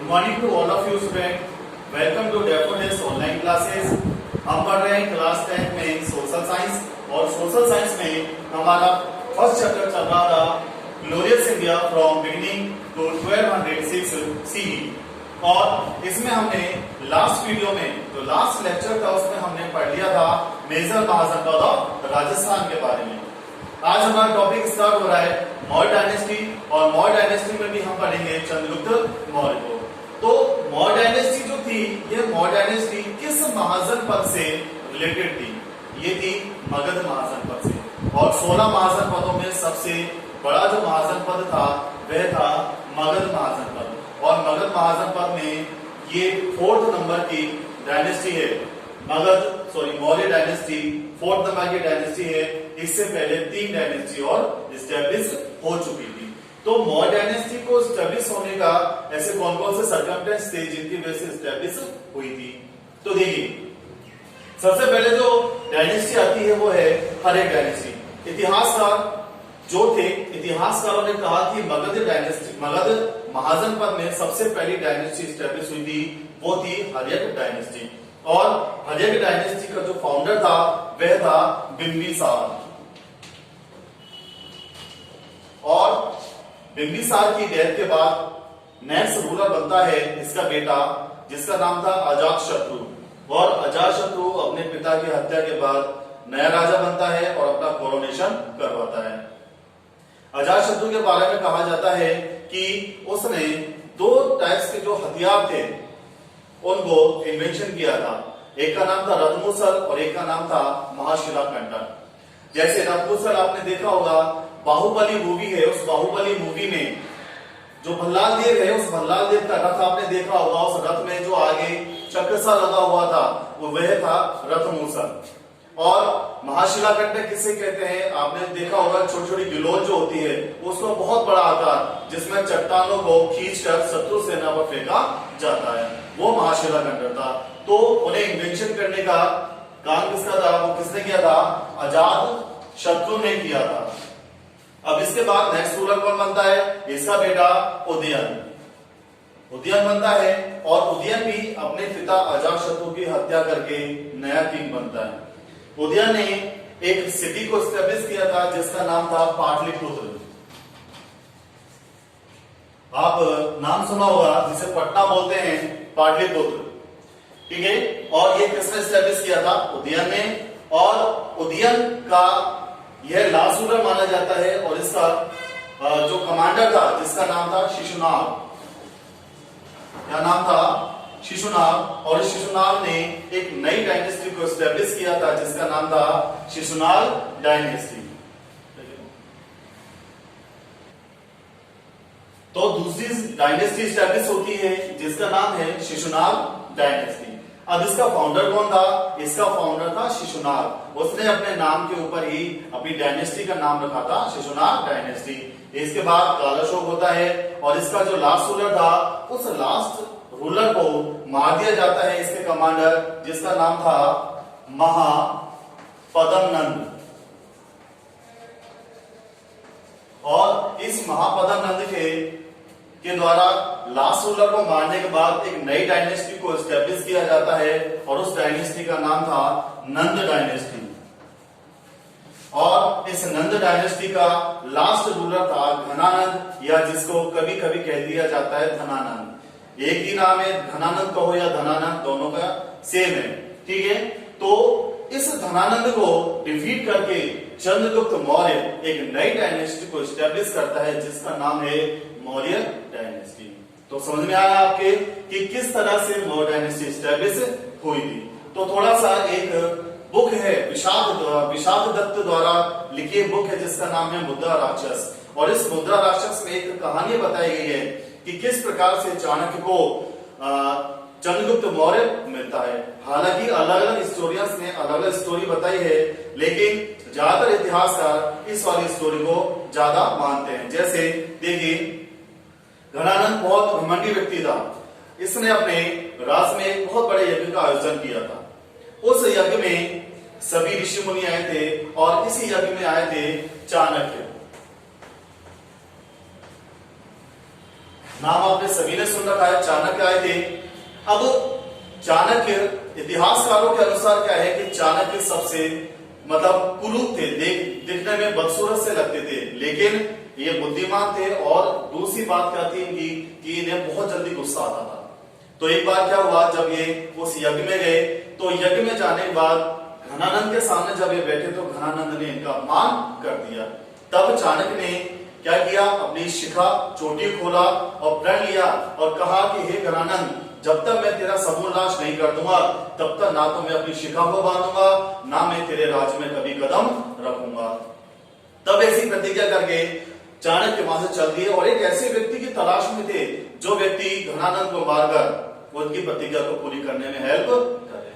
Good morning to all of you students. Welcome to Daffodils online classes. हम पढ़ रहे हैं क्लास 10 में सोशल साइंस और सोशल साइंस में हमारा फर्स्ट चैप्टर चल रहा था glorious India from beginning to 1206 CE. और इसमें हमने लास्ट वीडियो में जो लास्ट लेक्चर था उसमें हमने पढ़ लिया था मेजर महाजनपद ऑफ राजस्थान के बारे में। आज हमारा टॉपिक स्टार्ट हो रहा है मौर्य डायनेस्टी और मौर्य डायनेस्टी में भी हम पढ़ेंगे चंद्रगुप्त मौर्य को। तो मौर्य डायनेस्टी जो थी, ये मौर्य डायनेस्टी किस महाजनपद से रिलेटेड थी? ये थी मगध महाजनपद से। और 16 महाजनपदों में सबसे बड़ा जो महाजनपद था वह था मगध महाजनपद। और मगध महाजनपद में ये 4th नंबर की डायनेस्टी है। मौर्य डायनेस्टी 4th नंबर की डायनेस्टी है। इससे पहले 3 डायनेस्टी और स्टैब्लिश हो चुकी थी। तो मौर्य डायनेस्टी को स्टैब्लिश होने का ऐसे कौन कौन से सर्कमस्टेंस थे जिनकी वजह से स्टैब्लिश हुई थी? तो देखिए, सबसे पहले जो डायनेस्टी आती है वो है हर्यक डायनेस्टी। इतिहासकार जो थे, इतिहासकारों ने कहा कि मगध महाजनपद में सबसे पहली डायनेस्टी स्टैब्लिश हुई थी, वो थी हर्यक डायनेस्टी। और हर्यक डायनेस्टी का जो फाउंडर था वह था बिंबिसार। और बिंबिसार की डेथ के बाद नेक्स्ट रूलर बनता है इसका बेटा, जिसका नाम था अजातशत्रु। और अजातशत्रु अपने पिता की हत्या के बाद नया राजा बनता है और अपना कोरोनेशन करवाता है। अजातशत्रु के बारे में कहा जाता है कि उसने 2 टाइप्स के जो हथियार थे उनको इन्वेंशन किया था। एक का नाम था रथमूसल और एक का नाम था महाशिलाखंडक। जैसे रथमूसल आपने देखा होगा, बाहुबली मूवी है, उस बाहुबली मूवी में जो भल्लाल देव है, उस भल्लाल देव का रथ आपने देखा होगा। उस रथ में जो आगे चक्र सा लगा हुआ था वो वह था रथमूसल। और महाशिलाखंडक किसे कहते हैं? आपने देखा होगा, छोटी छोटी गिलोय जो होती है उसका बहुत बड़ा आकार जिसमें चट्टानों को खींचकर शत्रु सेना पर फेंका जाता है, वो महाशिलाखंडक था। तो उन्हें इन्वेंशन करने का काम किसका था? वो किसने किया था? अजातशत्रु ने किया था। अब इसके बाद नेक्स्ट रूलर कौन बनता है? इसका बेटा उदयन बनता है। और उदयन भी अपने पिता अजातशत्रु की हत्या करके नया किंग बनता है। उदयन ने एक सिटी को एस्टेब्लिश किया था जिसका नाम था पाटलिपुत्र। आप नाम सुना होगा, जिसे पटना बोलते हैं, पाटलिपुत्र, ठीक है। और ये किसने एस्टेब्लिश किया था? उदयन ने। और उदयन का यह लास्ट रूलर माना जाता है। और इसका जो कमांडर था जिसका नाम था शिशुनाग, क्या नाम था? शिशुनाग। और शिशुनाग ने एक नई डायनेस्टी को एस्टेब्लिश किया था जिसका नाम था शिशुनाग डायनेस्टी। तो दूसरी डायनेस्टी एस्टेब्लिश होती है जिसका नाम है शिशुनाग डायनेस्टी। अब इसका फाउंडर कौन था? इसका फाउंडर था शिशुनाग। उसने अपने नाम के ऊपर ही अपनी डायनेस्टी का नाम रखा था शिशुनाग डायनेस्टी। इसके बाद कालाशोक होता है और इसका जो लास्ट रूलर था उस लास्ट रूलर को मार दिया जाता है, इसके कमांडर, जिसका नाम था महापद्मनंद। और इस महापद्मनंद के द्वारा लास्ट रूलर को मारने के बाद एक नई डायनेस्टी को एस्टेब्लिश किया जाता है और उस डायनेस्टी का नाम था नंद डायनेस्टी। और इस नंद डायनेस्टी का लास्ट रूलर था घनानंद, या जिसको कभी कभी कह दिया जाता है धनानंद। एक ही नाम है, धनानंद कहो या धनानंद, दोनों का सेम है, ठीक है। तो इस धनानंद को डिफीट करके चंद्रगुप्त मौर्य एक नई डायनेस्टी को एस्टेब्लिश करता है जिसका नाम है मौर्य डायनेस्टी। तो समझ में आया आपके कि किस तरह से मौर्य डायनेस्टी एस्टेब्लिश हुई थी। तो थोड़ा सा एक बुक है विषाद दत्त द्वारा लिखी बुक है जिसका नाम है मुद्रा राक्षस। और इस मुद्रा राक्षस में एक कहानी बताई गई है कि किस प्रकार से चाणक्य को चंद्रगुप्त मौर्य मिलता है। हालांकि अलग अलग हिस्टोरियंस ने अलग अलग स्टोरी बताई है, लेकिन ज्यादातर इतिहासकार इस वाली स्टोरी को ज्यादा मानते हैं। जैसे देखिए, घनानंद बहुत घमंडी व्यक्ति था। इसने अपने राज में एक बहुत बड़े यज्ञ का आयोजन किया था। उस यज्ञ में सभी ऋषि मुनि आए थे और इसी यज्ञ में आए थे चाणक्य। नाम आपने सभी ने सुन रखा है, चाणक्य आए थे। अब चाणक्य इतिहासकारों के अनुसार क्या है कि चाणक्य सबसे मतलब कुरूप थे, दिखने में बदसूरत से लगते थे, लेकिन ये बुद्धिमान थे। और दूसरी बात क्या थी इनकी कि इन्हें बहुत जल्दी गुस्सा आता था। तो एक बार क्या हुआ, जब ये उस यज्ञ में गए तो यज्ञ में जाने के बाद घनानंद के सामने जब ये बैठे तो घनानंद ने इनका अपमान कर दिया। तब चाणक्य ने क्या किया, अपनी शिखा चोटी खोला और प्रण लिया और कहा कि हे घनानंद, जब तक मैं तेरा समूल नाश नहीं कर दूंगा तब तक ना तो मैं अपनी शिखा को बांधूंगा, ना मैं तेरे राज्य में कभी कदम रखूंगा। तब ऐसी प्रतिज्ञा करके चाणक्य वहां से चल दिए और एक ऐसे व्यक्ति की तलाश में थे जो व्यक्ति घनानंद को मारकर उनकी प्रतिज्ञा को पूरी करने में हेल्प करे।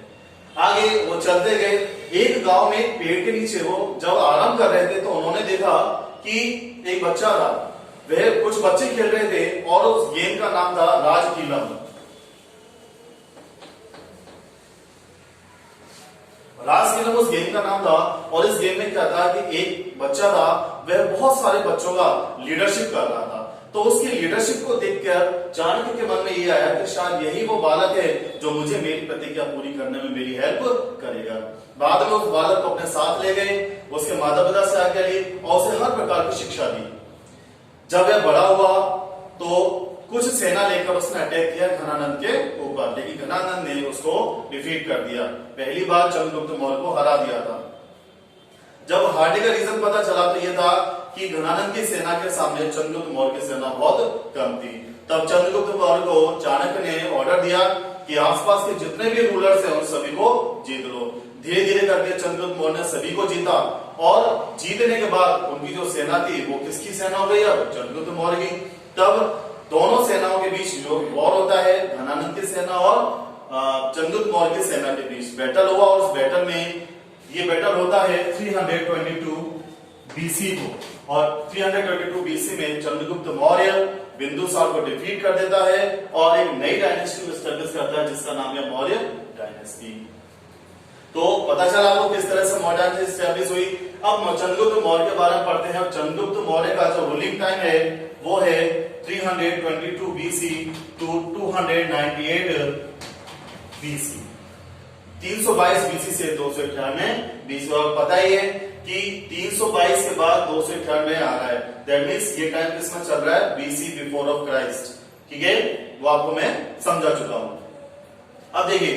आगे वो चलते गए, एक गांव में एक पेड़ के नीचे वो जब आराम कर रहे थे तो उन्होंने देखा कि एक बच्चा था, वह कुछ बच्चे खेल रहे थे और उस गेम का नाम था राजकीलम। राजकीलम उस गेम का नाम था और इस गेम में क्या था कि एक बच्चा था, वह बहुत सारे बच्चों का लीडरशिप कर रहा था। तो उसकी लीडरशिप को देखकर चाणक्य के मन में ये आया कि शायद यही वो बालक है जो मुझे मेरी प्रतिज्ञा पूरी करने में मेरी हेल्प करेगा। बाद में उस बालक को अपने साथ ले गए, उसके माता पिता से आज्ञा ली और उसे हर प्रकार की शिक्षा दी। जब वह बड़ा हुआ तो कुछ सेना लेकर उसने अटैक किया घनानंद के ऊपर, लेकिन घनानंद ने उसको डिफीट कर दिया। पहली बार चंद्रगुप्त मौर्य को हरा दिया था। जब हारने का रीजन पता चला तो यह था कि घनानंद की सेना के सामने चंद्रगुप्त मौर्य की सेना बहुत कम थी। तब चंद्रगुप्त मौर्य को चाणक्य ने ऑर्डर दिया कि आसपास के जितने भी रूलर्स हैं उन सभी को जीत लो। धीरे धीरे करके चंद्रगुप्त मौर्य ने सभी को जीता और जीतने के बाद उनकी जो सेना थी वो किसकी सेना हो गई, अब चंद्रगुप्त मौर्य की। तब दोनों सेनाओं के बीच जो वॉर होता है, घनानंद की सेना और चंद्रगुप्त मौर्य की सेना के बीच बैटल हुआ और उस बैटल में ये बैटल होता है 322 बीसी को, और 322 बीसी में चंद्रगुप्त मौर्य बिंदुसार को डिफीट कर देता है और एक नई डायनेस्टी को एस्टेब्लिश करता है जिसका नाम है मौर्य डायनेस्टी। तो पता चला आपको किस तरह से मौर्य डायनेस्टी एस्टेब्लिश हुई। अब चंद्रगुप्त मौर्य के बारे में पढ़ते हैं। चंद्रगुप्त मौर्य का जो रूलिंग टाइम है वो है 322 BC to 298 BC, 322 BC से 298 BC। और पता ही है कि 322 के बाद 298 आ रहा है, दैट मींस ये टाइम किसमें चल रहा है, BC बिफोर ऑफ क्राइस्ट। ठीक है, वो आपको मैं समझा चुका हूं। अब देखिए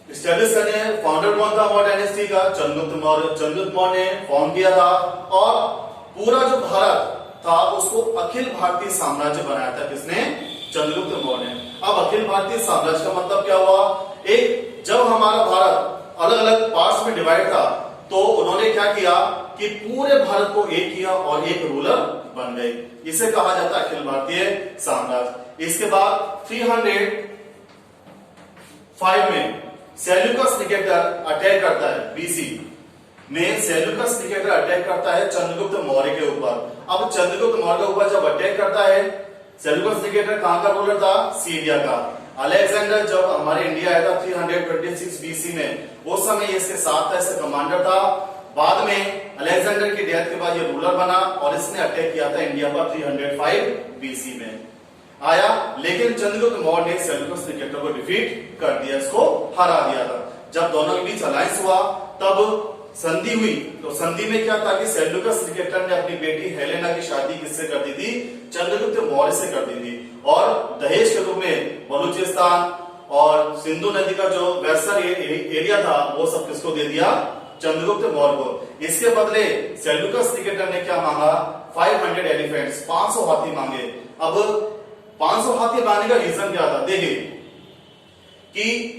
स्टैब्लिश करने हैं, फाउंडर कौन था मौर्य डायनेस्टी का, चंद्रगुप्त मौर्य। चंद्रगुप्त मौर्य ने फाउंड किया था और पूरा जो भारत था उसको अखिल भारतीय साम्राज्य बनाया था किसने, चंद्रगुप्त मौर्य ने। अब अखिल भारतीय साम्राज्य का मतलब क्या हुआ, एक जब हमारा भारत अलग अलग पार्ट्स में डिवाइड था तो उन्होंने क्या किया कि पूरे भारत को एक किया और एक रूलर बन गए, इसे कहा जाता है अखिल भारतीय साम्राज्य। इसके बाद 305 में सेल्यूकस निकेटर अटैक करता है, बीसी में सेल्यूकस निकेटर अटैक करता है चंद्रगुप्त मौर्य के ऊपर। अब चंद्रगुप्त मौर्य के ऊपर जब अटैक करता है, सेल्यूकस निकेटर कहां का रूलर था, सीरिया का। अलेक्जेंडर जब हमारे इंडिया आया था 326 बीसी में, उस समय इसके साथ था, इसका कमांडर था। बाद में अलेक्जेंडर की डेथ के बाद ये रूलर बना और इसने अटैक किया था इंडिया पर 305 बीसी में आया, लेकिन चंद्रगुप्त मौर्य ने सेल्यूकस निकेटर को डिफीट कर दिया, इसको हरा दिया था। जब दोनों के बीच अलायंस हुआ तब संधि हुई, तो संधि में क्या था कि सेल्यूकस निकेटर ने अपनी बेटी हेलेना की शादी किससे कर दी थी, चंद्रगुप्त मौर्य से कर दी थी, और दहेज के रूप में बलूचिस्तान और सिंधु नदी का जो वेस्टर्न एरिया था वो सब किसको दे दिया, चंद्रगुप्त मौर्य को। इसके बदले सेल्यूकस निकेटर ने क्या मांगा, 500 एलिफेंट्स, 500 हाथी मांगे। अब 500 हाथी मांगने का रीजन क्या था, देखिए कि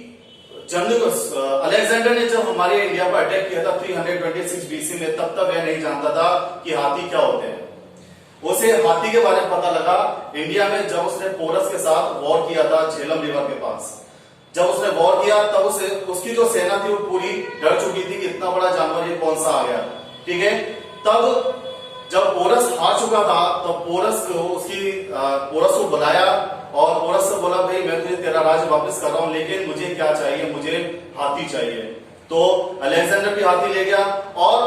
अलेक्जेंडर ने जब हमारे इंडिया पर अटैक किया था 326 बीसी में, तब तक वह नहीं जानता था कि हाथी क्या होते हैं। उसे हाथी के बारे में पता लगा इंडिया में जब उसने पोरस के साथ वॉर किया था झेलम रिवर के पास। जब उसने वॉर किया तब उसकी जो सेना थी वो पूरी डर चुकी थी कि इतना बड़ा जानवर ये कौन सा आ गया। ठीक है, तब जब पोरस हार चुका था तो पोरस को बुलाया और पोरस से बोला, भाई मैं तुझे तेरा राज्य वापस कर रहा हूं, लेकिन मुझे क्या चाहिए, मुझे हाथी चाहिए। तो अलेक्जेंडर भी हाथी ले गया और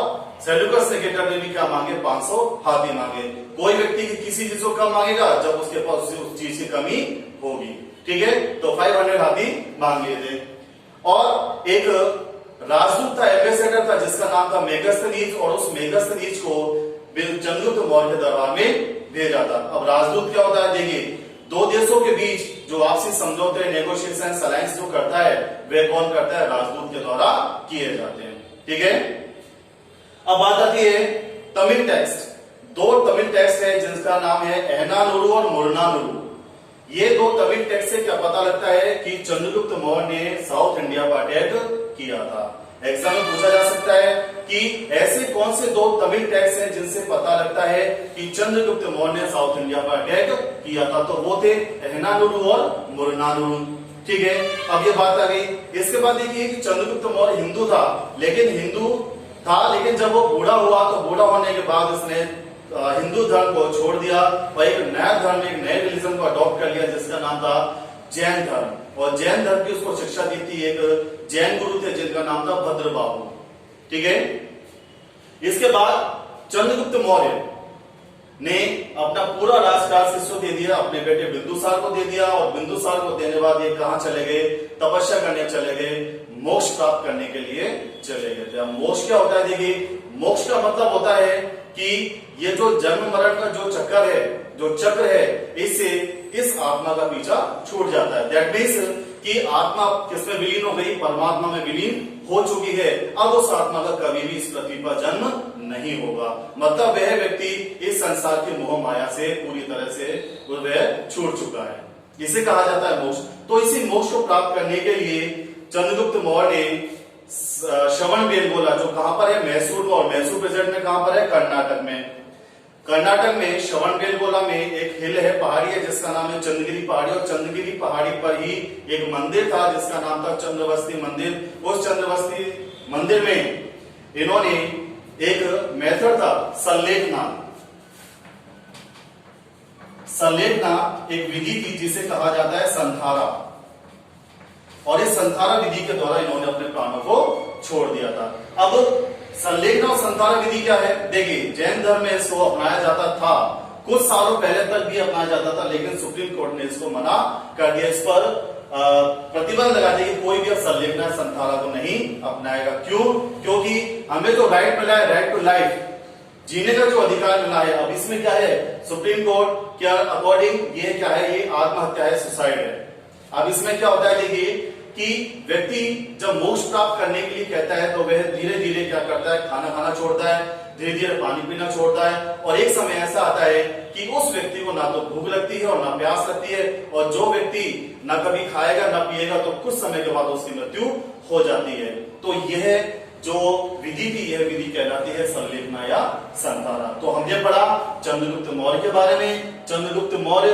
सेल्यूकस निकेटर ने भी क्या मांगे, 500 हाथी मांगे। कोई व्यक्ति किसी चीज को कम मांगेगा जब उसके पास उस चीज की कमी होगी, ठीक है। तो 500 हाथी मांग लिए थे। और एक राजदूत था, एम्बेसडर था, जिसका नाम था मेगास्थनीज, और उस मेगास्थनीज को चंद्रगुप्त मौर्य के दरबार में भेजा था। अब राजदूत क्या होता है, देखिए दो देशों के बीच जो आपसी समझौते, नेगोशिएशन, अलायंस जो करता है वह कौन करता है, राजदूत के द्वारा किए जाते हैं, ठीक है। अब बात आती है तमिल टेक्स्ट। दो तमिल टेक्स्ट है जिनका नाम है एहनानुरु और मुरनानुरु। ये दो तमिल टेक्स्ट से क्या पता लगता है कि चंद्रगुप्त मौर्य ने साउथ इंडिया पर अटैक किया था। एग्जाम में पूछा जा सकता है कि ऐसे कौन से दो तमिल टेक्स्ट हैं जिनसे पता लगता है कि चंद्रगुप्त मौर्य ने साउथ इंडिया पर अटैक किया था। तो वो थे एहनानुरु और मुरनानुरु, ठीक है। अब ये बात आ गई। इसके बाद देखिए कि चंद्रगुप्त मौर्य हिंदू था, लेकिन जब वो बूढ़ा हुआ तो बूढ़ा होने के बाद उसने हिंदू धर्म को छोड़ दिया और एक नया धर्म, एक नए रिलीजन को अडॉप्ट कर लिया जिसका नाम था जैन धर्म। और जैन धर्म की उसको शिक्षा दी थी एक जैन गुरु थे जिनका नाम था भद्रबाहु, ठीक है। इसके बाद चंद्रगुप्त मौर्य ने अपना पूरा राजकाज किसको दे दिया, अपने बेटे बिंदुसार को दे दिया। और बिंदुसार को देने बाद ये कहां चले गए, तपस्या करने चले गए, मोक्ष प्राप्त करने के लिए चले गए थे। अब मोक्ष क्या होता है, देखिए मोक्ष का मतलब होता है कि ये जो जन्म मरण का जो चक्र है, इससे इस आत्मा का पीछा छूट जाता है। दैट मीन्स कि आत्मा किसमें विलीन हो गई, परमात्मा में विलीन हो चुकी है। अब उस आत्मा का कभी भी इस पृथ्वी पर जन्म नहीं होगा। मतलब वह व्यक्ति इस संसार की मोह माया से पूरी तरह से वह छूट चुका है। इसे कहा जाता है मोक्ष। तो इसी मोक्ष को प्राप्त करने के लिए चंद्रगुप्त मौर्य ने श्रवणबेलगोला, जो कहां पर है, मैसूर में, और मैसूर प्रेजेंट में कहां पर है, कर्नाटक में। कर्नाटक में श्रवणबेलगोला में एक हिल है, पहाड़ी है जिसका नाम है चंद्रगिरी पहाड़ी। और चंद्रगिरी पहाड़ी पर ही एक मंदिर था जिसका नाम था चंद्रवस्ती मंदिर। उस चंद्रवस्ती मंदिर में इन्होंने एक मेथड था संलेखना एक विधि थी जिसे कहा जाता है संथारा। और इस संथारा विधि के द्वारा इन्होंने अपने प्राणों को छोड़ दिया था। अब संलेखना और संथारा विधि क्या है, देखिए जैन धर्म में इसको अपनाया जाता था, कुछ सालों पहले तक भी अपनाया जाता था, लेकिन सुप्रीम कोर्ट ने इसको मना कर दिया। इस पर प्रतिबंध लगा दिया कि कोई भी संलेखना संथारा को नहीं अपनाएगा। क्यों? क्योंकि हमें तो राइट मिला है, राइट टू लाइफ, जीने का जो अधिकार मिला है। अब इसमें क्या है, सुप्रीम कोर्ट के अकॉर्डिंग ये क्या है, ये आत्महत्या है, सुसाइड है। अब इसमें क्या होता है, देखिए कि व्यक्ति जब मोक्ष प्राप्त करने के लिए कहता है तो वह धीरे धीरे क्या करता है, खाना खाना छोड़ता है, धीरे धीरे पानी पीना छोड़ता है। और एक समय ऐसा आता है कि उस व्यक्ति को ना तो भूख लगती है और ना प्यास लगती है। और जो व्यक्ति ना कभी खाएगा ना पिएगा तो कुछ समय के बाद उसकी मृत्यु हो जाती है। तो यह जो विधि थी, यह विधि कहलाती है संलेखना या संथारा। तो हमने पढ़ा चंद्रगुप्त मौर्य के बारे में, चंद्रगुप्त मौर्य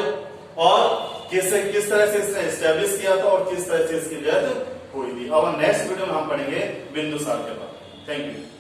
और किस तरह से इसने एस्टेब्लिश किया था और किस तरह से इसकी डेथ हुई थी। अब नेक्स्ट वीडियो में हम पढ़ेंगे बिंदुसार के बारे में। Thank you.